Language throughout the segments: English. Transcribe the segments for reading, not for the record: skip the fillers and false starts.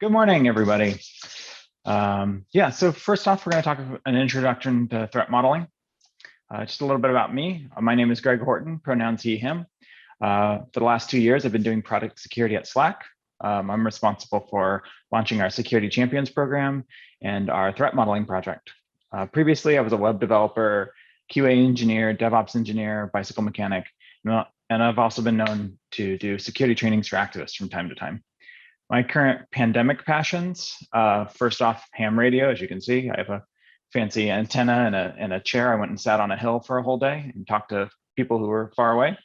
Good morning, everybody. Yeah, so first off, we're going to talk about an introduction to threat modeling. Just a little bit about me. My name is Greg Horton, pronouns he, him. For the last 2 years, I've been doing product security at Slack. I'm responsible for launching our Security Champions program and our threat modeling project. Previously, I was a web developer, QA engineer, DevOps engineer, bicycle mechanic, and I've also been known to do security trainings for activists from time to time. My current pandemic passions, first off, ham radio, as you can see. I have a fancy antenna and a chair. I went and sat on a hill for a whole day and talked to people who were far away.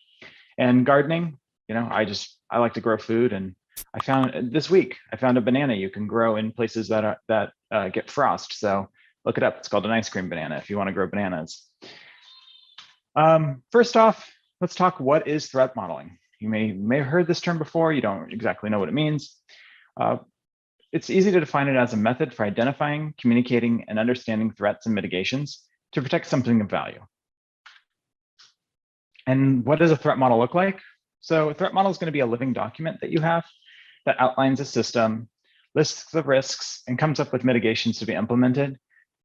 And gardening, I like to grow food. And I found this week, I found a banana you can grow in places that get frost. So look it up. It's called an ice cream banana if you want to grow bananas. First off, let's talk what is threat modeling. You may have heard this term before. You don't exactly know what it means. It's easy to define it as a method for identifying, communicating, and understanding threats and mitigations to protect something of value. And what does a threat model look like? So a threat model is going to be a living document that you have that outlines a system, lists the risks, and comes up with mitigations to be implemented.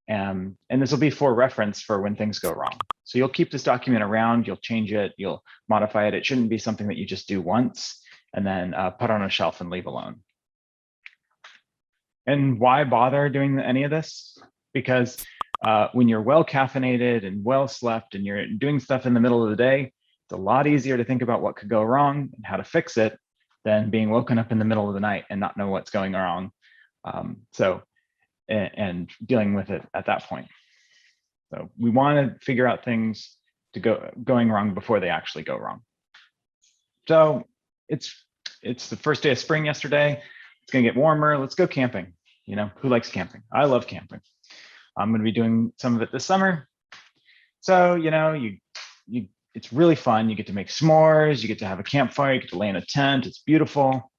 And this will be for reference for when things go wrong. So you'll keep this document around, you'll change it, you'll modify it. It shouldn't be something that you just do once and then put on a shelf and leave alone. And why bother doing any of this? Because when you're well caffeinated and well slept and you're doing stuff in the middle of the day, it's a lot easier to think about what could go wrong and how to fix it than being woken up in the middle of the night and not know what's going wrong. And dealing with it at that point. So we want to figure out things going wrong before they actually go wrong. So it's the first day of spring yesterday. It's going to get warmer. Let's go camping. Who likes camping? I love camping. I'm going to be doing some of it this summer. So, it's really fun. You get to make s'mores. You get to have a campfire. You get to lay in a tent. It's beautiful.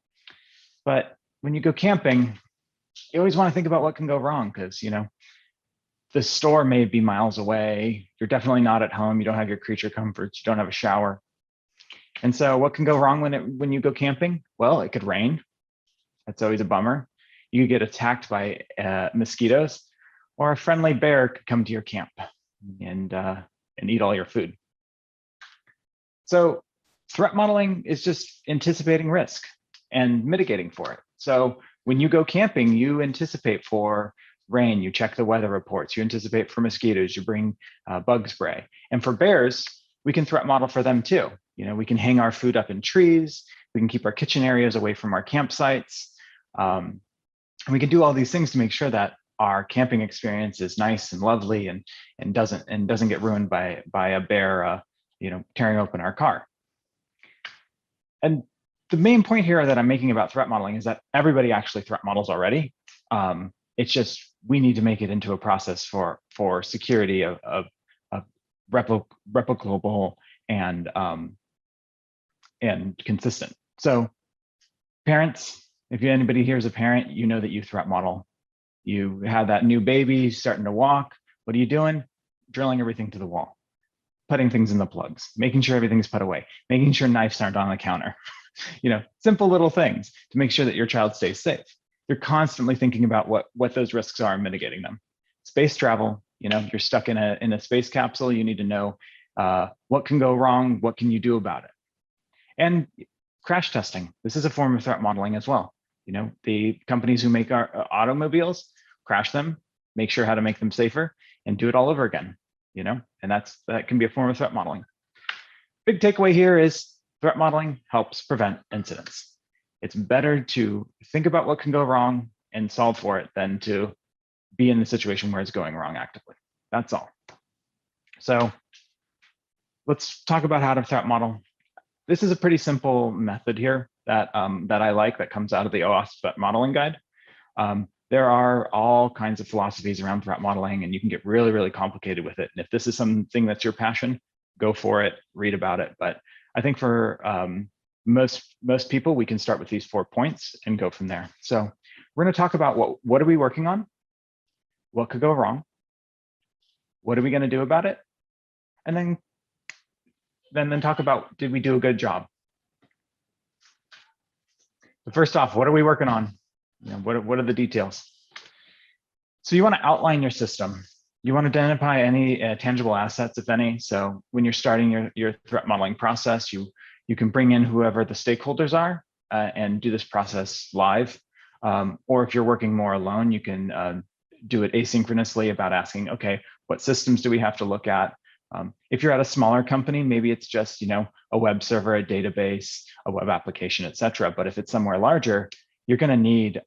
But when you go camping, you always want to think about what can go wrong because, the store may be miles away. You're definitely not at home. You don't have your creature comforts. You don't have a shower. And so what can go wrong when you go camping? Well, it could rain. That's always a bummer. You could get attacked by mosquitoes, or a friendly bear could come to your camp and eat all your food. So threat modeling is just anticipating risk and mitigating for it. So when you go camping, you anticipate for rain, you check the weather reports, you anticipate for mosquitoes, you bring bug spray. And for bears, we can threat model for them too. We can hang our food up in trees, we can keep our kitchen areas away from our campsites. And we can do all these things to make sure that our camping experience is nice and lovely and doesn't get ruined by a bear tearing open our car. And the main point here that I'm making about threat modeling is that everybody actually threat models already. It's just we need to make it into a process for security of replicable and consistent. So parents, if anybody here is a parent, you know that you threat model. You have that new baby starting to walk. What are you doing? Drilling everything to the wall, putting things in the plugs, making sure everything's put away, making sure knives aren't on the counter. Simple little things to make sure that your child stays safe. You're constantly thinking about what those risks are and mitigating them. Space travel, you're stuck in a space capsule. You need to know what can go wrong, what can you do about it? And crash testing. This is a form of threat modeling as well. The companies who make our automobiles, crash them, make sure how to make them safer, and do it all over again. And that can be a form of threat modeling. Big takeaway here is threat modeling helps prevent incidents. It's better to think about what can go wrong and solve for it than to be in the situation where it's going wrong actively. That's all. So let's talk about how to threat model. This is a pretty simple method here that I like that comes out of the OWASP threat modeling guide. There are all kinds of philosophies around threat modeling, and you can get really, really complicated with it. And if this is something that's your passion, go for it, read about it. But I think for most people, we can start with these 4 points and go from there. So we're going to talk about what are we working on? What could go wrong? What are we going to do about it? And then talk about, did we do a good job? So first off, what are we working on? What are the details? So you want to outline your system. You want to identify any tangible assets, if any. So when you're starting your threat modeling process, you can bring in whoever the stakeholders are and do this process live. Or if you're working more alone, you can do it asynchronously about asking, okay, what systems do we have to look at? If you're at a smaller company, maybe it's just a web server, a database, a web application, et cetera. But if it's somewhere larger, you're going to need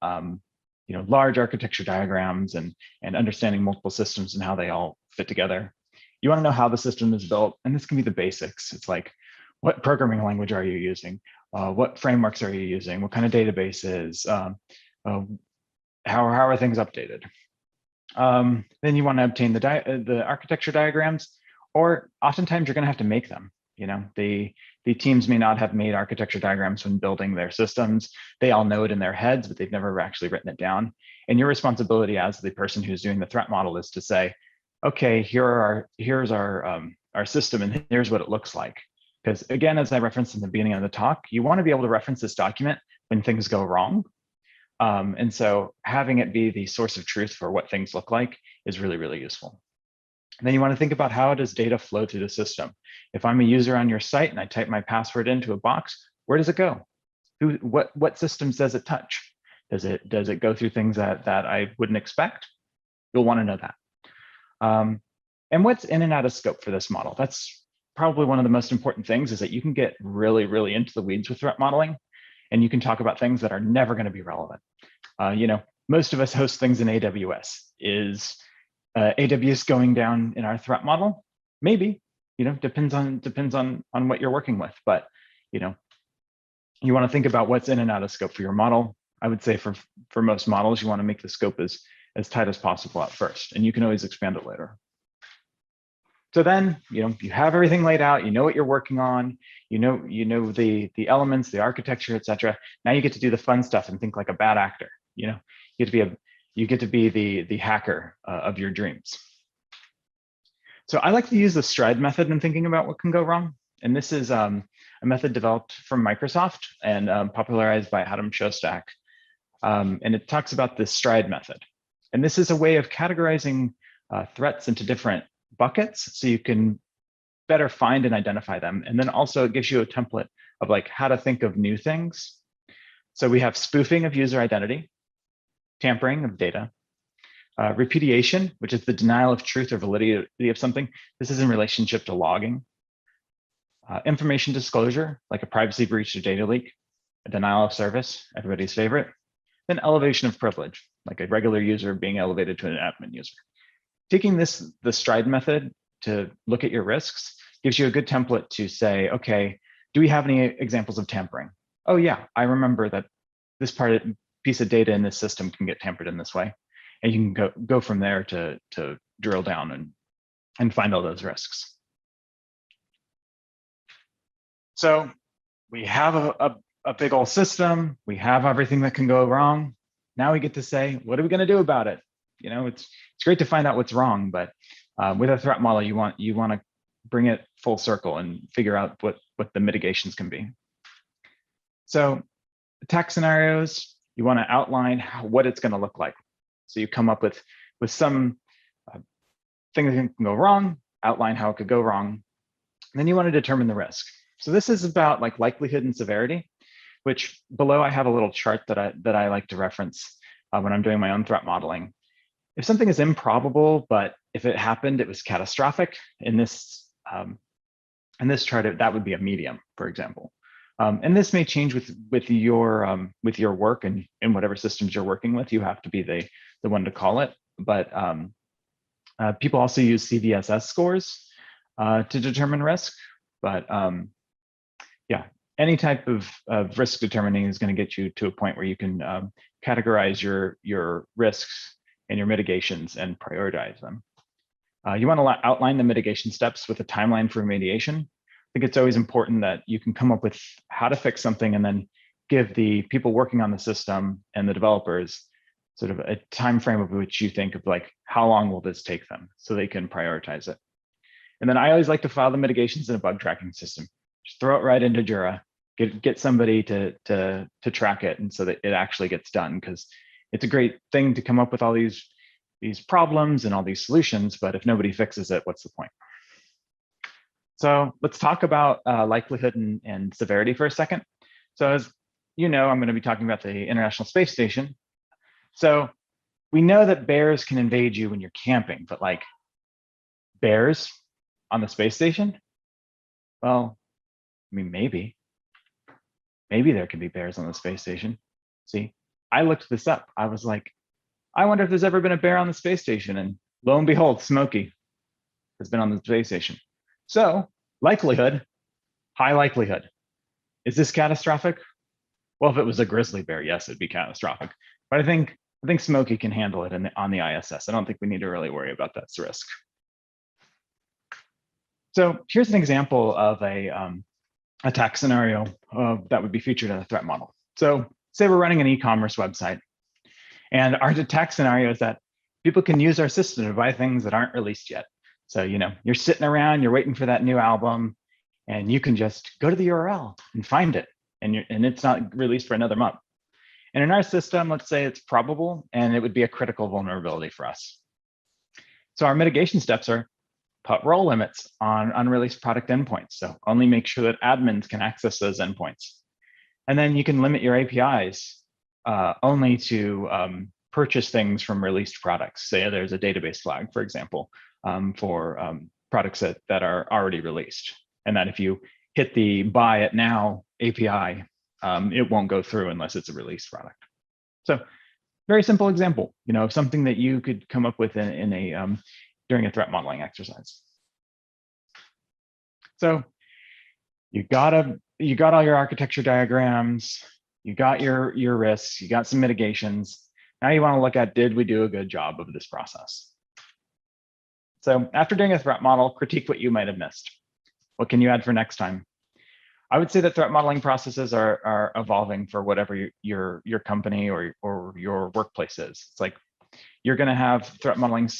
large architecture diagrams and understanding multiple systems and how they all fit together. You want to know how the system is built, and this can be the basics. It's like, what programming language are you using? What frameworks are you using? What kind of databases? How are things updated? Then you want to obtain the architecture diagrams, or oftentimes you're going to have to make them. The teams may not have made architecture diagrams when building their systems. They all know it in their heads, but they've never actually written it down. And your responsibility as the person who's doing the threat model is to say, okay, here's our system, and here's what it looks like. Because again, as I referenced in the beginning of the talk, you want to be able to reference this document when things go wrong. And so having it be the source of truth for what things look like is really, really useful. And then you want to think about, how does data flow through the system? If I'm a user on your site and I type my password into a box, where does it go? What systems does it touch? Does it go through things that I wouldn't expect? You'll want to know that. And what's in and out of scope for this model? That's probably one of the most important things, is that you can get really, really into the weeds with threat modeling, and you can talk about things that are never going to be relevant. Most of us host things in AWS. Is AWS going down in our threat model? Maybe. Depends on what you're working with. But you want to think about what's in and out of scope for your model. I would say for most models, you want to make the scope as tight as possible at first, and you can always expand it later. So then, you have everything laid out, what you're working on, you know the elements, the architecture, et cetera. Now you get to do the fun stuff and think like a bad actor. You get to be the hacker of your dreams. So I like to use the stride method in thinking about what can go wrong. And this is a method developed from Microsoft and popularized by Adam Shostak. And it talks about the stride method. And this is a way of categorizing threats into different buckets, so you can better find and identify them. And then also it gives you a template of like how to think of new things. So we have spoofing of user identity, tampering of data, repudiation, which is the denial of truth or validity of something. This is in relationship to logging. Information disclosure, like a privacy breach or data leak, a denial of service, everybody's favorite. Then elevation of privilege, like a regular user being elevated to an admin user. Taking the stride method to look at your risks gives you a good template to say, okay, do we have any examples of tampering? Oh yeah, I remember that this piece of data in this system can get tampered in this way. And you can go from there to drill down and find all those risks. So we have a big old system. We have everything that can go wrong. Now we get to say, what are we going to do about it? It's great to find out what's wrong, but with a threat model, you want to bring it full circle and figure out what the mitigations can be. So attack scenarios, you want to outline what it's going to look like. So you come up with some thing that can go wrong, outline how it could go wrong, and then you want to determine the risk. So this is about like likelihood and severity, which below I have a little chart that I like to reference when I'm doing my own threat modeling. If something is improbable, but if it happened, it was catastrophic, in this chart, that would be a medium, for example. And this may change with your work and whatever systems you're working with. You have to be the one to call it. But people also use CVSS scores to determine risk. But yeah, any type of risk determining is going to get you to a point where you can categorize your risks and your mitigations and prioritize them. You want to outline the mitigation steps with a timeline for remediation. I think it's always important that you can come up with how to fix something and then give the people working on the system and the developers sort of a time frame of which you think of like, how long will this take them, so they can prioritize it. And then I always like to file the mitigations in a bug tracking system. Just throw it right into Jira, get somebody to track it, and so that it actually gets done. Because It's a great thing to come up with all these problems and all these solutions, but if nobody fixes it, what's the point? So let's talk about likelihood and severity for a second. So as you know, I'm going to be talking about the International Space Station. So we know that bears can invade you when you're camping, but like bears on the space station? Well, I mean, maybe there could be bears on the space station. See, I looked this up. I was like, I wonder if there's ever been a bear on the space station. And lo and behold, Smokey has been on the space station. So likelihood, high likelihood. Is this catastrophic? Well, if it was a grizzly bear, yes, it'd be catastrophic. But I think Smokey can handle it on the ISS. I don't think we need to really worry about that risk. So here's an example of a attack scenario that would be featured in a threat model. So say we're running an e-commerce website, and our attack scenario is that people can use our system to buy things that aren't released yet. So, you know, you're sitting around, you're waiting for that new album, and you can just go to the URL and find it, and it's not released for another month. And in our system, let's say it's probable, and it would be a critical vulnerability for us. So our mitigation steps are put role limits on unreleased product endpoints. So only make sure that admins can access those endpoints. And then you can limit your APIs only to purchase things from released products. Say there's a database flag, for example, for products that are already released. And that if you hit the buy it now API, it won't go through unless it's a released product. So very simple example, you know, something that you could come up with during a threat modeling exercise. So you got all your architecture diagrams, you got your risks, you got some mitigations. Now you want to look at, did we do a good job of this process? So after doing a threat model, critique what you might have missed. What can you add for next time? I would say that threat modeling processes are evolving for whatever your company or your workplace is. It's like you're going to have threat modeling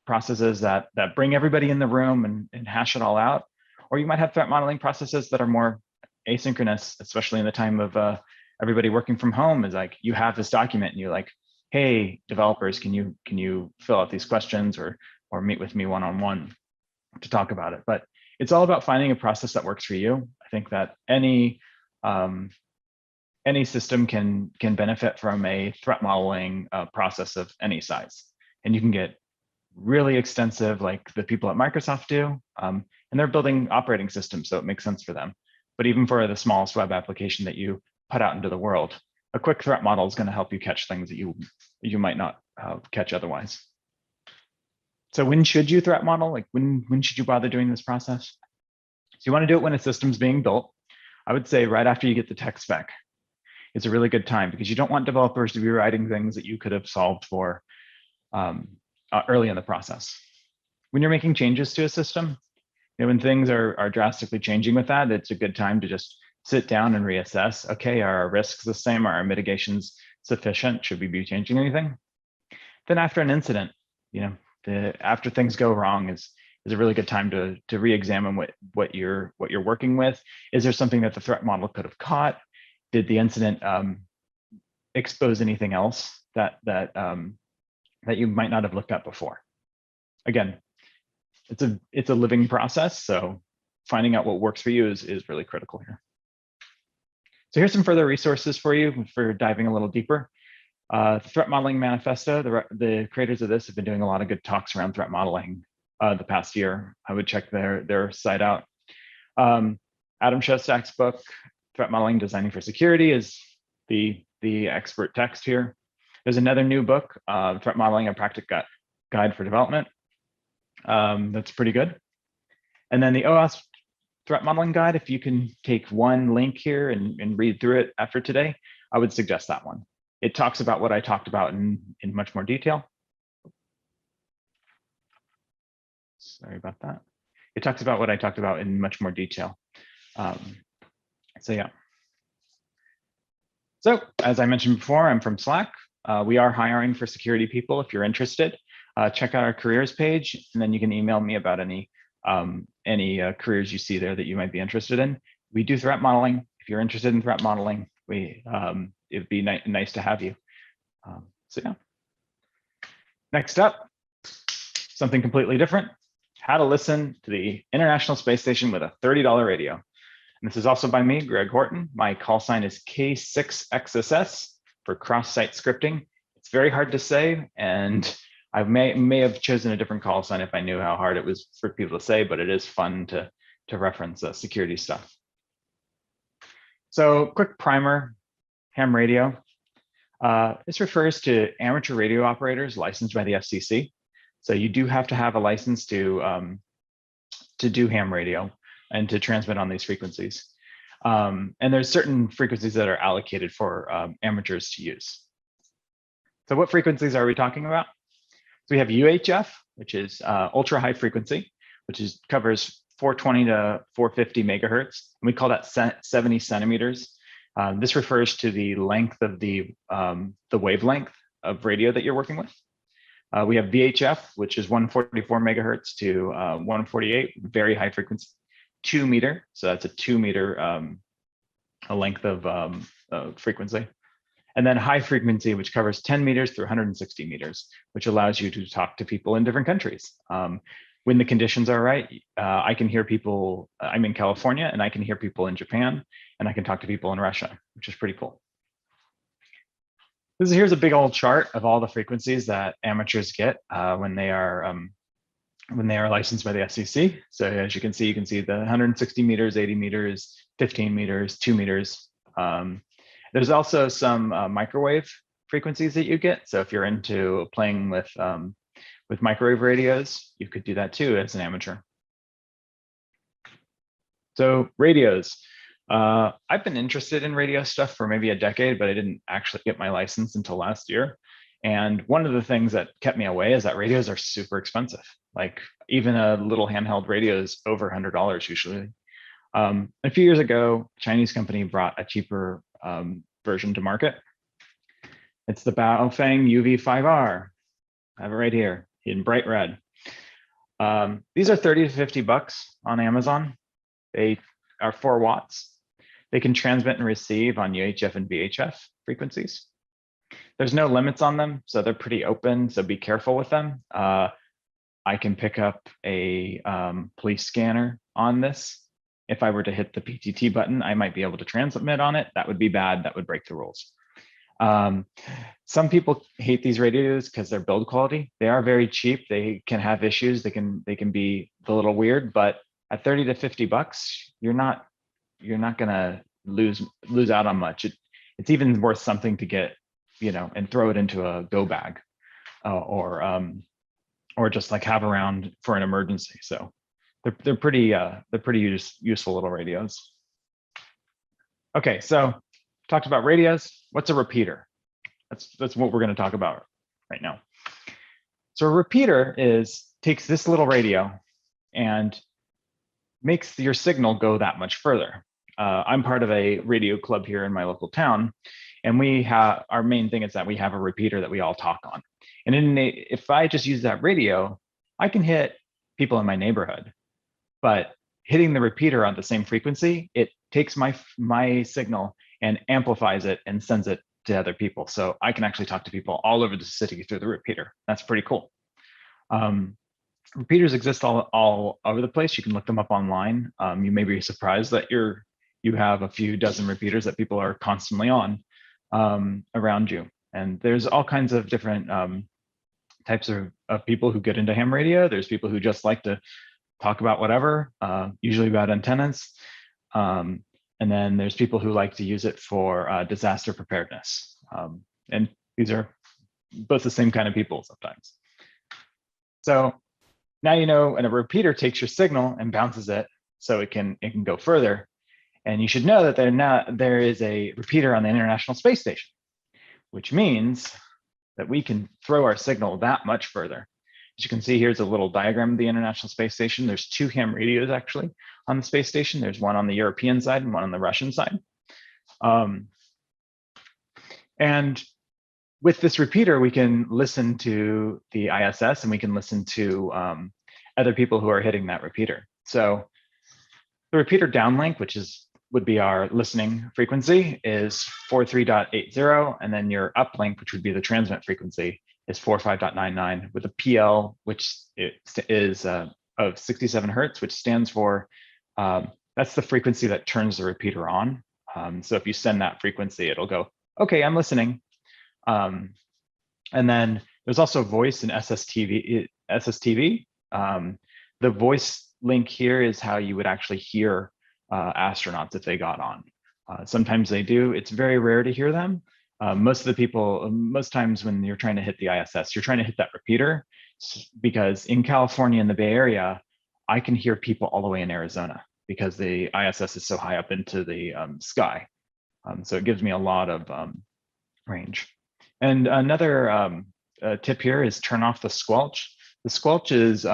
processes that bring everybody in the room and hash it all out, or you might have threat modeling processes that are more asynchronous, especially in the time of everybody working from home. Is like you have this document and you're like, hey, developers, can you fill out these questions or meet with me one-on-one to talk about it? But it's all about finding a process that works for you. I think that any system can benefit from a threat modeling process of any size, and you can get really extensive, like the people at Microsoft do, and they're building operating systems, so it makes sense for them. But even for the smallest web application that you put out into the world, a quick threat model is going to help you catch things that you might not catch otherwise. So when should you threat model? Like when should you bother doing this process? So you want to do it when a system's being built. I would say right after you get the tech spec. It's a really good time because you don't want developers to be writing things that you could have solved for early in the process. When you're making changes to a system, you know, when things are drastically changing with that, it's a good time to just sit down and reassess. Okay, are our risks the same? Are our mitigations sufficient? Should we be changing anything? Then after an incident, you know, after things go wrong is a really good time to re-examine what you're working with. Is there something that the threat model could have caught? Did the incident expose anything else that you might not have looked at before? Again, it's a living process, so finding out what works for you is really critical here. So here's some further resources for you for diving a little deeper. Threat Modeling Manifesto, the creators of this have been doing a lot of good talks around threat modeling the past year. I would check their site out. Adam Shostak's book, Threat Modeling Designing for Security, is the expert text here. There's another new book, Threat Modeling, a Practical Guide for Development. That's pretty good. And then the OWASP Threat Modeling Guide, if you can take one link here and read through it after today, I would suggest that one. It talks about what I talked about in much more detail. Sorry about that. It talks about what I talked about in much more detail. So yeah. So as I mentioned before, I'm from Slack. We are hiring for security people. If you're interested, check out our careers page, and then you can email me about any careers you see there that you might be interested in. We do threat modeling. If you're interested in threat modeling, it'd be nice to have you. So yeah. Next up, something completely different. How to listen to the International Space Station with a $30 radio. And this is also by me, Greg Horton. My call sign is K6XSS for cross-site scripting. It's very hard to say, and I may have chosen a different call sign if I knew how hard it was for people to say, but it is fun to reference security stuff. So quick primer, ham radio. This refers to amateur radio operators licensed by the FCC. So you do have to have a license to do ham radio and to transmit on these frequencies. And there's certain frequencies that are allocated for amateurs to use. So what frequencies are we talking about? So we have UHF, which is ultra high frequency, which covers 420 to 450 megahertz. And we call that 70 centimeters. This refers to the length of the wavelength of radio that you're working with. We have VHF, which is 144 megahertz to 148, very high frequency, 2 meter. So that's a 2 meter a length of frequency. And then high frequency, which covers 10 meters through 160 meters, which allows you to talk to people in different countries. When the conditions are right, I can hear people, I'm in California, and I can hear people in Japan, and I can talk to people in Russia, which is pretty cool. Here's a big old chart of all the frequencies that amateurs get when they are licensed by the FCC. So as you can see the 160 meters, 80 meters, 15 meters, 2 meters. There's also some microwave frequencies that you get. So if you're into playing with microwave radios, you could do that too as an amateur. So radios. I've been interested in radio stuff for maybe a decade, but I didn't actually get my license until last year. And one of the things that kept me away is that radios are super expensive. Like even a little handheld radio is over $100 usually. A few years ago, a Chinese company brought a cheaper version to market. It's the Baofeng UV5R. I have it right here in bright red. These are 30 to 50 bucks on Amazon. They are 4 watts. They can transmit and receive on UHF and VHF frequencies. There's no limits on them, so they're pretty open, so be careful with them. I can pick up a police scanner on this. If I were to hit the PTT button, I might be able to transmit on it. That would be bad, that would break the rules. Some people hate these radios because their build quality. They are very cheap, they can have issues, they can be a little weird, but at 30 to 50 bucks, you're not gonna lose out on much. It's even worth something to get, and throw it into a go bag, or just like have around for an emergency. So they're pretty useful little radios. Okay, so talked about radios. What's a repeater? That's what we're going to talk about right now. So a repeater takes this little radio and makes your signal go that much further. I'm part of a radio club here in my local town, and our main thing is that we have a repeater that we all talk on. And if I just use that radio, I can hit people in my neighborhood, but hitting the repeater on the same frequency, it takes my signal and amplifies it and sends it to other people. So I can actually talk to people all over the city through the repeater. That's pretty cool. Repeaters exist all over the place. You can look them up online. You may be surprised that you have a few dozen repeaters that people are constantly on around you. And there's all kinds of different types of people who get into ham radio. There's people who just like to talk about whatever, usually about antennas. And then there's people who like to use it for disaster preparedness. And these are both the same kind of people sometimes. So now you know, and a repeater takes your signal and bounces it so it can go further. And you should know that there is a repeater on the International Space Station, which means that we can throw our signal that much further. As you can see, here's a little diagram of the International Space Station. There's 2 ham radios actually on the space station. There's one on the European side and one on the Russian side. And with this repeater, we can listen to the ISS and we can listen to other people who are hitting that repeater. So the repeater downlink, which is would be our listening frequency, is 43.80, and then your uplink, which would be the transmit frequency, is 45.99 with a PL, which is of 67 hertz, which stands for, that's the frequency that turns the repeater on. So if you send that frequency, it'll go, okay, I'm listening. And then there's also voice and SSTV. The voice link here is how you would actually hear astronauts if they got on. Sometimes they do. It's very rare to hear them. Most times when you're trying to hit the ISS, you're trying to hit that repeater, because in California, in the Bay Area, I can hear people all the way in Arizona because the ISS is so high up into the sky. So it gives me a lot of range. And another tip here is turn off the squelch. The squelch is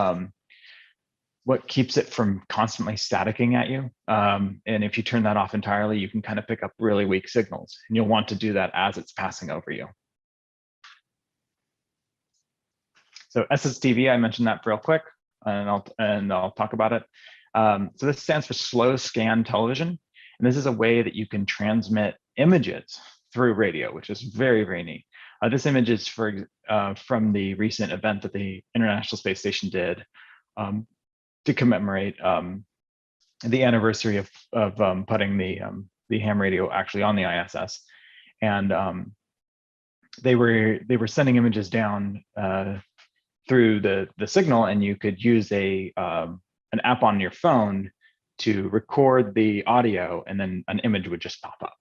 what keeps it from constantly staticking at you. And if you turn that off entirely, you can kind of pick up really weak signals, and you'll want to do that as it's passing over you. So SSTV, I mentioned that real quick, and I'll talk about it. So this stands for slow scan television. And this is a way that you can transmit images through radio, which is very, very neat. This image is from the recent event that the International Space Station did to commemorate the anniversary of putting the ham radio actually on the ISS. And they were sending images down through the signal, and you could use an app on your phone to record the audio, and then an image would just pop up.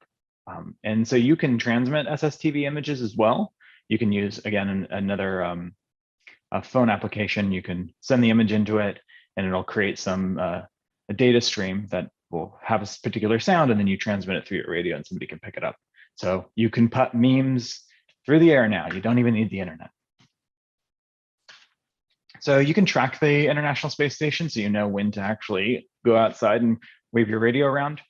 And so you can transmit SSTV images as well. You can use, again, another a phone application. You can send the image into it, and it'll create a data stream that will have a particular sound, and then you transmit it through your radio and somebody can pick it up. So you can put memes through the air now. You don't even need the internet. So you can track the International Space Station, so you know when to actually go outside and wave your radio around.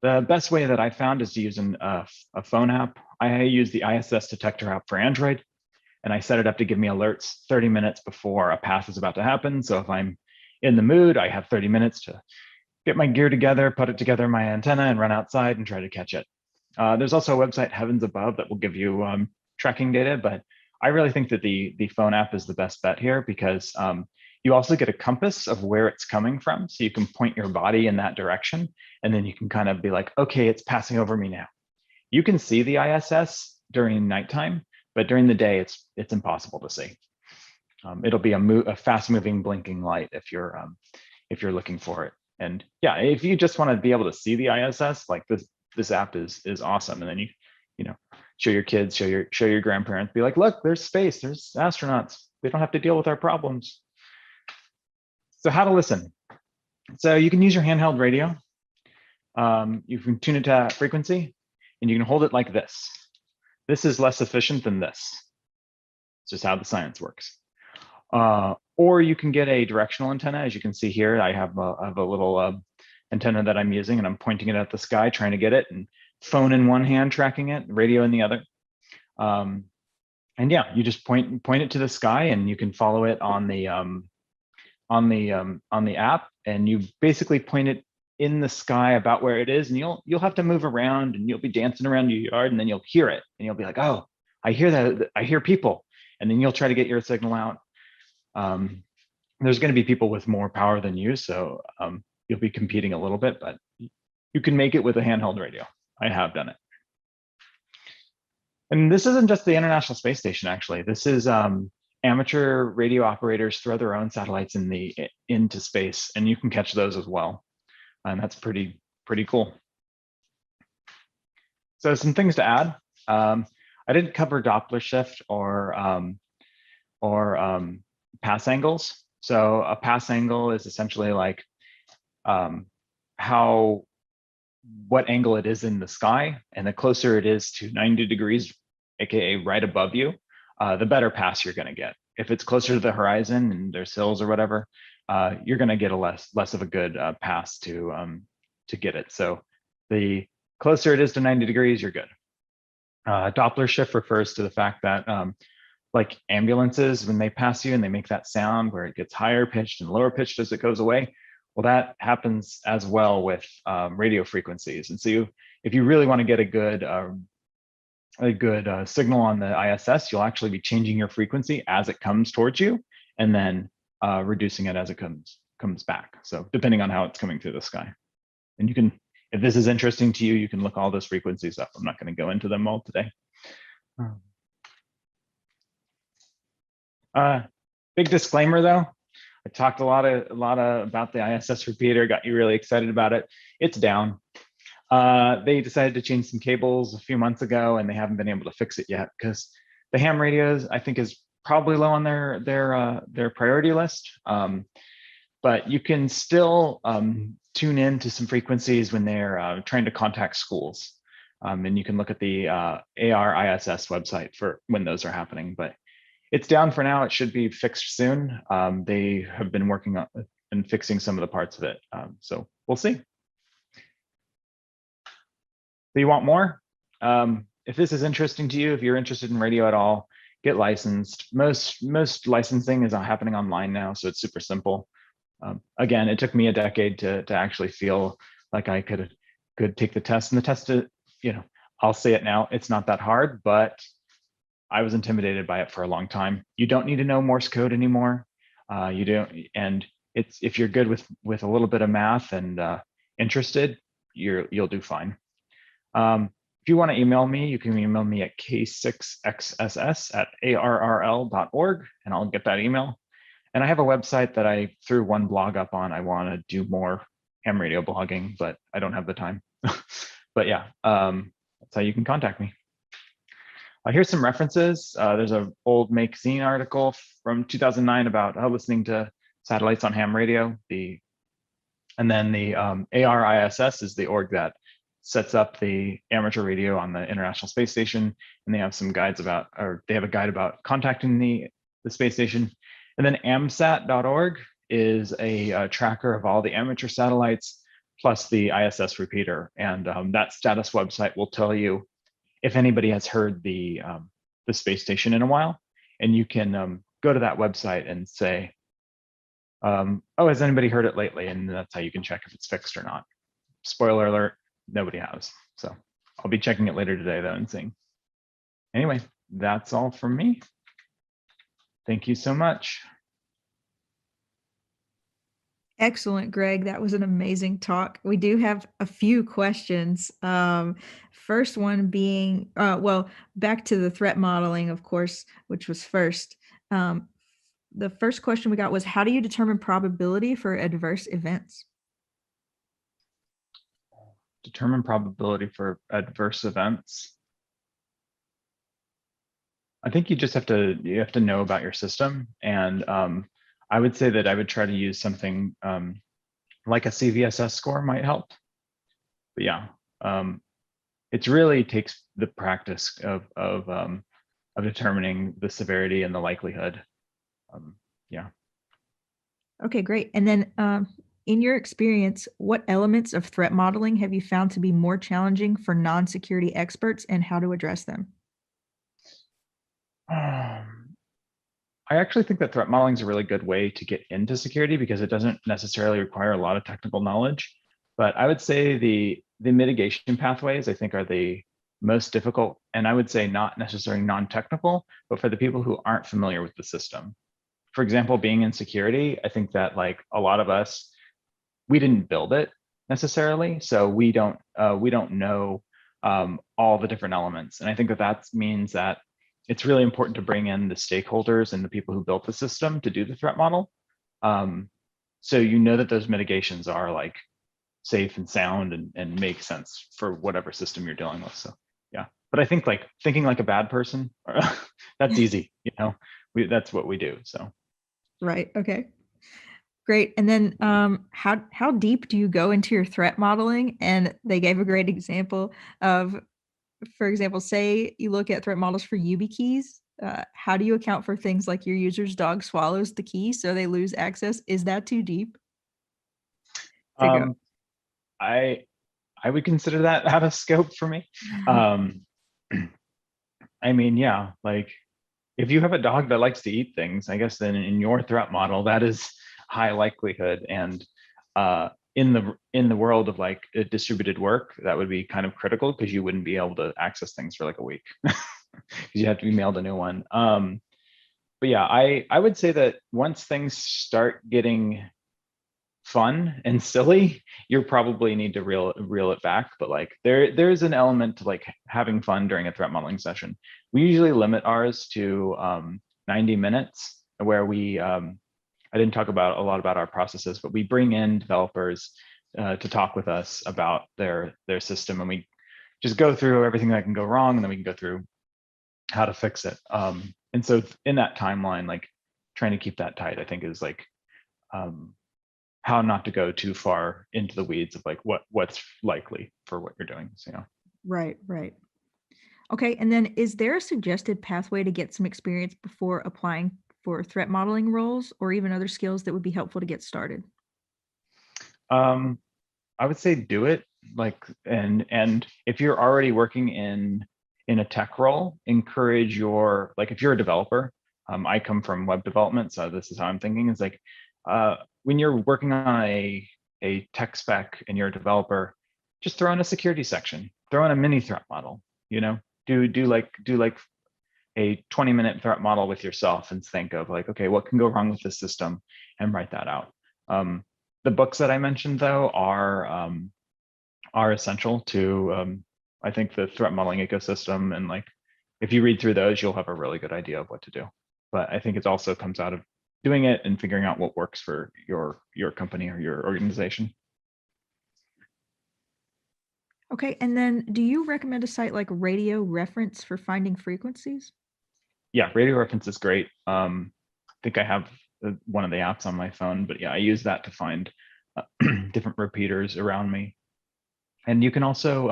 The best way that I found is to use a phone app. I use the ISS detector app for Android, and I set it up to give me alerts 30 minutes before a pass is about to happen. So if I'm in the mood, I have 30 minutes to get my gear together, put it together my antenna, and run outside and try to catch it. There's also a website, Heavens Above, that will give you tracking data, but I really think that the phone app is the best bet here, because you also get a compass of where it's coming from. So you can point your body in that direction, and then you can kind of be like, okay, it's passing over me now. You can see the ISS during nighttime, but during the day, it's impossible to see. It'll be a fast-moving blinking light if you're looking for it. And yeah, if you just want to be able to see the ISS, like this app is awesome. And then you know, show your kids, show your grandparents, be like, look, there's space, there's astronauts. They don't have to deal with our problems. So how to listen. So you can use your handheld radio. You can tune it to that frequency, and you can hold it like this. This is less efficient than this. It's just how the science works. Or you can get a directional antenna. As you can see here, I have a little antenna that I'm using, and I'm pointing it at the sky, trying to get it, and phone in one hand, tracking it, radio in the other. And yeah, you just point it to the sky, and you can follow it on the app, and you basically point it in the sky about where it is, and you'll have to move around, and you'll be dancing around your yard, and then you'll hear it, and you'll be like, oh, I hear that, I hear people, and then you'll try to get your signal out. There's going to be people with more power than you, so you'll be competing a little bit, but you can make it with a handheld radio. I have done it. And this isn't just the International Space Station, actually. This is amateur radio operators throw their own satellites into space, and you can catch those as well. And that's pretty cool. So some things to add. I didn't cover Doppler shift or pass angles. So a pass angle is essentially like what angle it is in the sky, and the closer it is to 90 degrees, aka right above you, the better pass you're going to get. If it's closer to the horizon and there's hills or whatever, you're going to get a less of a good pass to get it. So the closer it is to 90 degrees, you're good. Doppler shift refers to the fact that like ambulances, when they pass you and they make that sound where it gets higher pitched and lower pitched as it goes away, Well, that happens as well with radio frequencies. And so if you really want to get a good signal on the ISS, you'll actually be changing your frequency as it comes towards you, and then reducing it as it comes back. So depending on how it's coming through the sky. And you can, if this is interesting to you, you can look all those frequencies up. I'm not going to go into them all today. Big disclaimer though. I talked a lot about the ISS repeater, got you really excited about it. It's down. They decided to change some cables a few months ago, and they haven't been able to fix it yet because the ham radios, I think, is probably low on their priority list. But you can still tune in to some frequencies when they're trying to contact schools. And you can look at the ARISS website for when those are happening. But it's down for now. It should be fixed soon. They have been working on and fixing some of the parts of it. So we'll see. So you want more? If this is interesting to you, if you're interested in radio at all, get licensed. Most licensing is happening online now, so it's super simple. Again, it took me a decade to actually feel like I could take the test. And the test, I'll say it now, it's not that hard, but I was intimidated by it for a long time. You don't need to know Morse code anymore. You don't, and if you're good with a little bit of math and interested, you'll do fine. If you want to email me, you can email me at K6XSS@arrl.org, and I'll get that email. And I have a website that I threw one blog up on. I want to do more ham radio blogging, but I don't have the time. But yeah, that's how you can contact me. Here's some references. There's an old Make Scene article from 2009 about listening to satellites on ham radio. And then the ARISS is the org that sets up the amateur radio on the International Space Station, and they have some guides about, or they have a guide about contacting the space station. And then AMSAT.org is a tracker of all the amateur satellites, plus the ISS repeater. And that status website will tell you if anybody has heard the space station in a while. And you can go to that website and say, oh, has anybody heard it lately? And that's how you can check if it's fixed or not. Spoiler alert, nobody has. So I'll be checking it later today though and seeing. Anyway, that's all from me. Thank you so much. Excellent, Greg. That was an amazing talk. We do have a few questions. First one being, well, back to the threat modeling, of course, which was first. The first question we got was, how do you determine probability for adverse events? Determine probability for adverse events. I think you just have to know about your system, and I would say that I would try to use something like a CVSS score might help. But yeah, it really takes the practice of determining the severity and the likelihood. Yeah. Okay, great. And then in your experience, what elements of threat modeling have you found to be more challenging for non-security experts, and how to address them? I actually think that threat modeling is a really good way to get into security because it doesn't necessarily require a lot of technical knowledge. But I would say the mitigation pathways, I think, are the most difficult. And I would say not necessarily non-technical, but for the people who aren't familiar with the system. For example, being in security, I think that like a lot of us, we didn't build it necessarily. So we don't know all the different elements. And I think that means that it's really important to bring in the stakeholders and the people who built the system to do the threat model. So you know that those mitigations are like safe and sound and make sense for whatever system you're dealing with. So yeah, but I think like thinking like a bad person, that's easy, that's what we do, so. Right, okay. Great. And then how deep do you go into your threat modeling? And they gave a great example of, for example, say you look at threat models for YubiKeys. How do you account for things like your user's dog swallows the key so they lose access? Is that too deep to go? I would consider that out of scope for me. I mean, yeah, like if you have a dog that likes to eat things, I guess then in your threat model, that is high likelihood. And in the world of like a distributed work, that would be kind of critical because you wouldn't be able to access things for like a week because you have to be mailed a new one. But yeah, I would say that once things start getting fun and silly, you probably need to reel it back. But like there's an element to like having fun during a threat modeling session. We usually limit ours to 90 minutes, where we I didn't talk about a lot about our processes, but we bring in developers to talk with us about their system, and we just go through everything that can go wrong, and then we can go through how to fix it. And so in that timeline, like trying to keep that tight, I think is like how not to go too far into the weeds of like what's likely for what you're doing. So yeah. Right, right. Okay, and then is there a suggested pathway to get some experience before applying for threat modeling roles, or even other skills that would be helpful to get started? I would say do it, like, and if you're already working in a tech role, encourage your, like if you're a developer, I come from web development, so this is how I'm thinking, is like when you're working on a tech spec and you're a developer, just throw in a security section, throw in a mini threat model, you know, do like a 20-minute threat model with yourself and think of like, okay, what can go wrong with this system, and write that out. The books that I mentioned though are essential to I think the threat modeling ecosystem, and like if you read through those, you'll have a really good idea of what to do. But I think it also comes out of doing it and figuring out what works for your company or your organization. Okay, and then do you recommend a site like Radio Reference for finding frequencies? Yeah, radio reference is great. I think I have one of the apps on my phone, but yeah, I use that to find different repeaters around me. And you can also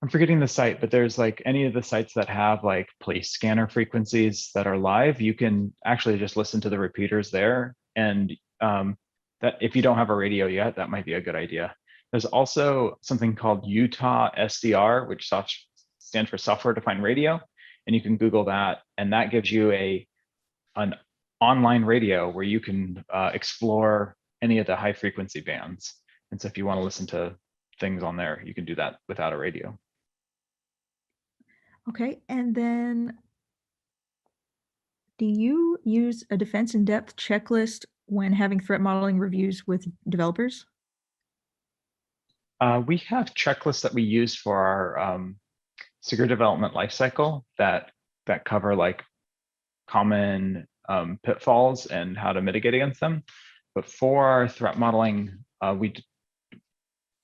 I'm forgetting the site, but there's like any of the sites that have like place scanner frequencies that are live, you can actually just listen to the repeaters there. And that if you don't have a radio yet, that might be a good idea. There's also something called Utah SDR, which stands for Software Defined Radio. And you can Google that, and that gives you an online radio where you can explore any of the high frequency bands. And so if you want to listen to things on there, you can do that without a radio. Okay, and then do you use a defense in depth checklist when having threat modeling reviews with developers? We have checklists that we use for our secure development lifecycle that cover like common pitfalls and how to mitigate against them. But for our threat modeling,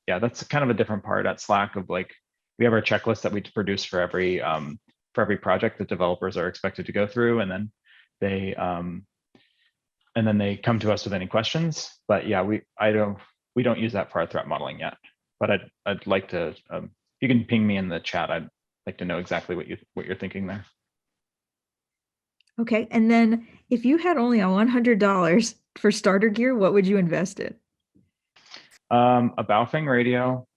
yeah, that's kind of a different part at Slack of like, we have our checklist that we produce for every project that developers are expected to go through, and then they come to us with any questions. But yeah, we don't use that for our threat modeling yet. But I'd like to. You can ping me in the chat. I'd like to know exactly what you're thinking there. Okay, and then if you had only $100 for starter gear, what would you invest in? A Baofeng radio,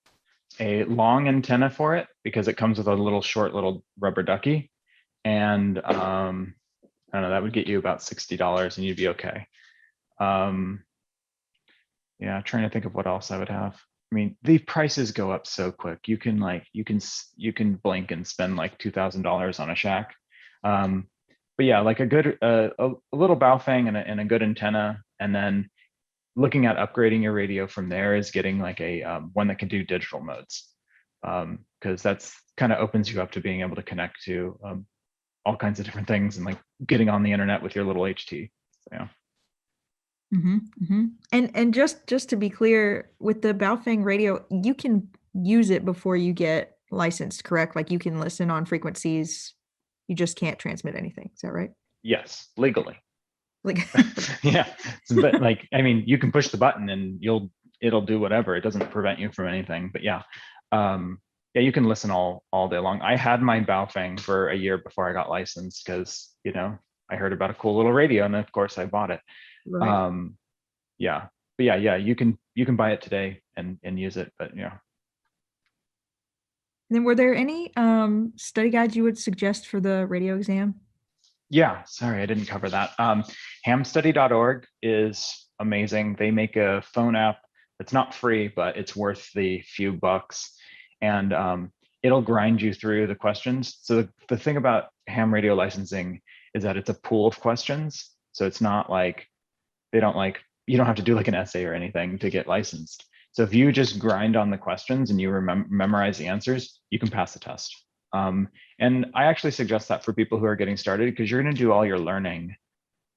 a long antenna for it because it comes with a little short little rubber ducky, and I don't know, that would get you about $60 and you'd be okay. Yeah, trying to think of what else I would have. I mean, the prices go up so quick. You can blink and spend like $2,000 on a shack. But yeah, like a good a little Baofeng and a good antenna, and then looking at upgrading your radio from there is getting like a one that can do digital modes, because that's kind of opens you up to being able to connect to all kinds of different things and like getting on the internet with your little HT. So, yeah. And just to be clear, with the Baofeng radio, you can use it before you get licensed, correct? Like you can listen on frequencies, you just can't transmit anything. Is that right? Yes, legally. Like, yeah, but like, I mean, you can push the button and it'll do whatever. It doesn't prevent you from anything. But yeah, yeah, you can listen all day long. I had my Baofeng for a year before I got licensed because I heard about a cool little radio, and of course I bought it. right. Yeah, but yeah, you can buy it today and use it. But yeah. Then were there any study guides you would suggest for the radio exam? Yeah, sorry, I didn't cover that. Hamstudy.org is amazing. They make a phone app that's not free, but it's worth the few bucks. And it'll grind you through the questions. So the thing about ham radio licensing is that it's a pool of questions. So it's not like you don't have to do like an essay or anything to get licensed. So if you just grind on the questions and you memorize the answers, you can pass the test. And I actually suggest that for people who are getting started, because you're going to do all your learning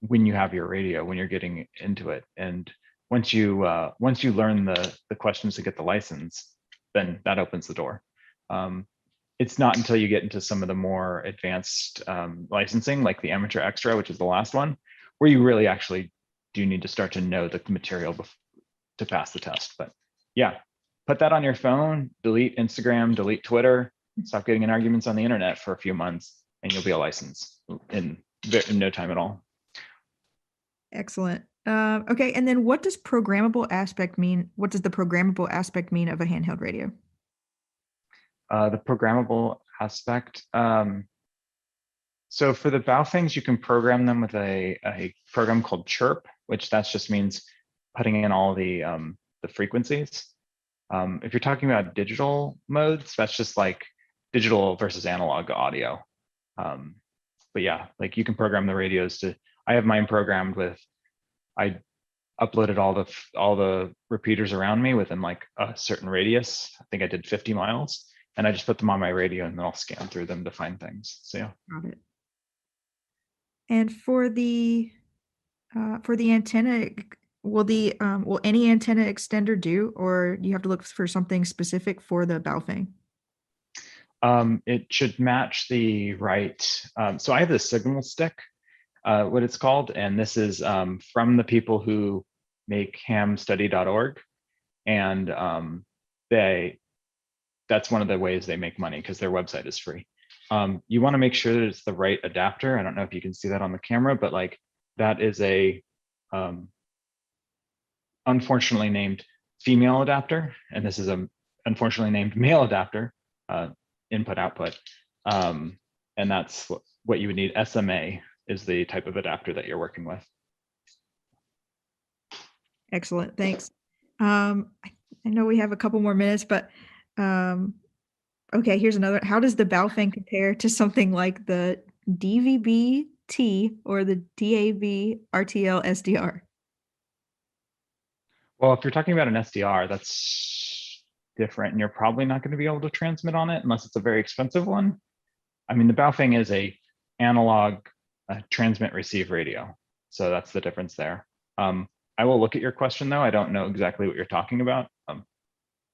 when you have your radio, when you're getting into it. And once you learn the questions to get the license, then that opens the door. It's not until you get into some of the more advanced licensing, like the amateur extra, which is the last one, where you really actually do need to start to know the material to pass the test. But yeah, put that on your phone, delete Instagram, delete Twitter, stop getting in arguments on the internet for a few months, and you'll be a license in no time at all. Excellent. Okay, and then what does programmable aspect mean? What does the programmable aspect mean of a handheld radio? The programmable aspect. So for the Baofengs, you can program them with a program called Chirp, which that just means putting in all the frequencies. If you're talking about digital modes, that's just like digital versus analog audio. But yeah, like you can program the radios to. I have mine programmed with. I uploaded all the repeaters around me within like a certain radius. I think I did 50 miles, and I just put them on my radio, and then I'll scan through them to find things. So yeah. Got it. And for the antenna, will any antenna extender do, or do you have to look for something specific for the Baofeng? It should match the right. So I have the signal stick, what it's called, and this is from the people who make hamstudy.org, and that's one of the ways they make money because their website is free. You want to make sure that it's the right adapter. I don't know if you can see that on the camera, but like that is a unfortunately named female adapter, and this is a unfortunately named male adapter, input output, and that's what you would need. SMA is the type of adapter that you're working with. Excellent, thanks. I know we have a couple more minutes, but okay, here's another. How does the Baofeng compare to something like the DVB-T or the DAB RTL SDR? Well, if you're talking about an SDR, that's different, and you're probably not going to be able to transmit on it unless it's a very expensive one. I mean, the Baofeng is a analog transmit receive radio, so that's the difference there. I will look at your question though. I don't know exactly what you're talking about.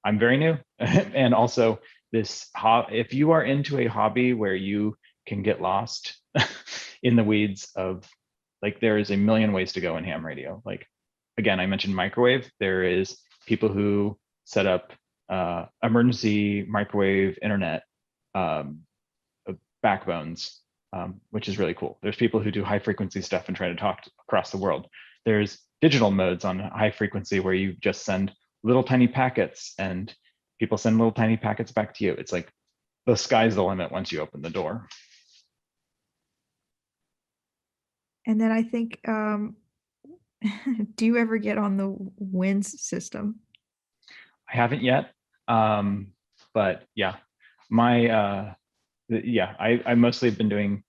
I'm very new, and also if you are into a hobby where you can get lost in the weeds of, like, there is a million ways to go in ham radio. Like, again, I mentioned microwave. There is people who set up emergency microwave internet backbones, which is really cool. There's people who do high frequency stuff and try to talk across the world. There's digital modes on high frequency where you just send little tiny packets and people send little tiny packets back to you. It's like the sky's the limit once you open the door. And then I think, do you ever get on the WINS system? I haven't yet, but yeah, I mostly have been doing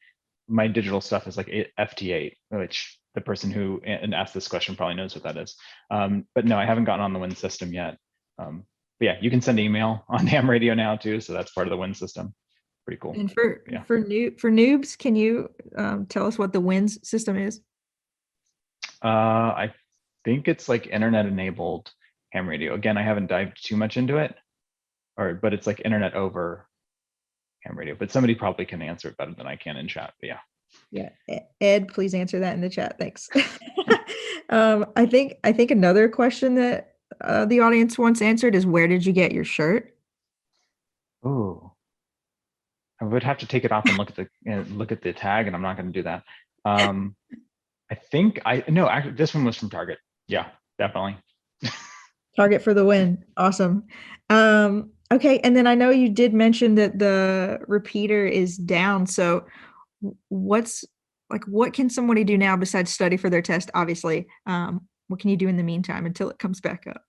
my digital stuff is like FT8, which the person who asked this question probably knows what that is. But no, I haven't gotten on the WIN system yet. But yeah, you can send email on ham radio now too, so that's part of the WIN system. Pretty cool. And for noobs, can you tell us what the WINS system is? I think it's like internet enabled ham radio. Again, I haven't dived too much into it, but it's like internet over ham radio. But somebody probably can answer it better than I can in chat. But yeah. Yeah, Ed, please answer that in the chat. Thanks. I think another question that the audience once answered is, where did you get your shirt? Oh, I would have to take it off and look at the tag, and I'm not going to do that. I think actually this one was from Target. Yeah, definitely. Target for the win. Awesome. Okay, and then I know you did mention that the repeater is down. So what can somebody do now besides study for their test, obviously? what can you do in the meantime until it comes back up?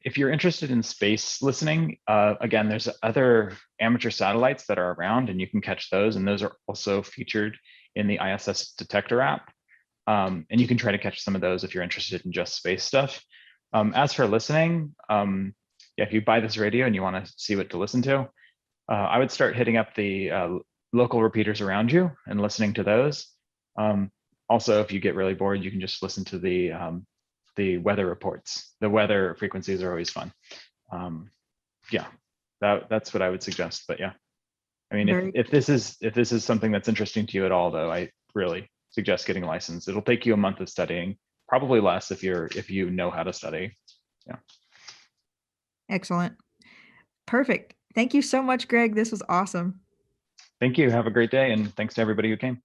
If you're interested in space listening, again, there's other amateur satellites that are around and you can catch those. And those are also featured in the ISS detector app. And you can try to catch some of those if you're interested in just space stuff. As for listening, yeah, if you buy this radio and you want to see what to listen to, I would start hitting up the local repeaters around you and listening to those. Also, if you get really bored, you can just listen to the weather reports. The weather frequencies are always fun. Yeah, that's what I would suggest. But yeah, I mean, if this is something that's interesting to you at all, though, I really suggest getting a license. It'll take you a month of studying, probably less if you know how to study. Yeah. Excellent. Perfect. Thank you so much, Greg. This was awesome. Thank you. Have a great day, and thanks to everybody who came.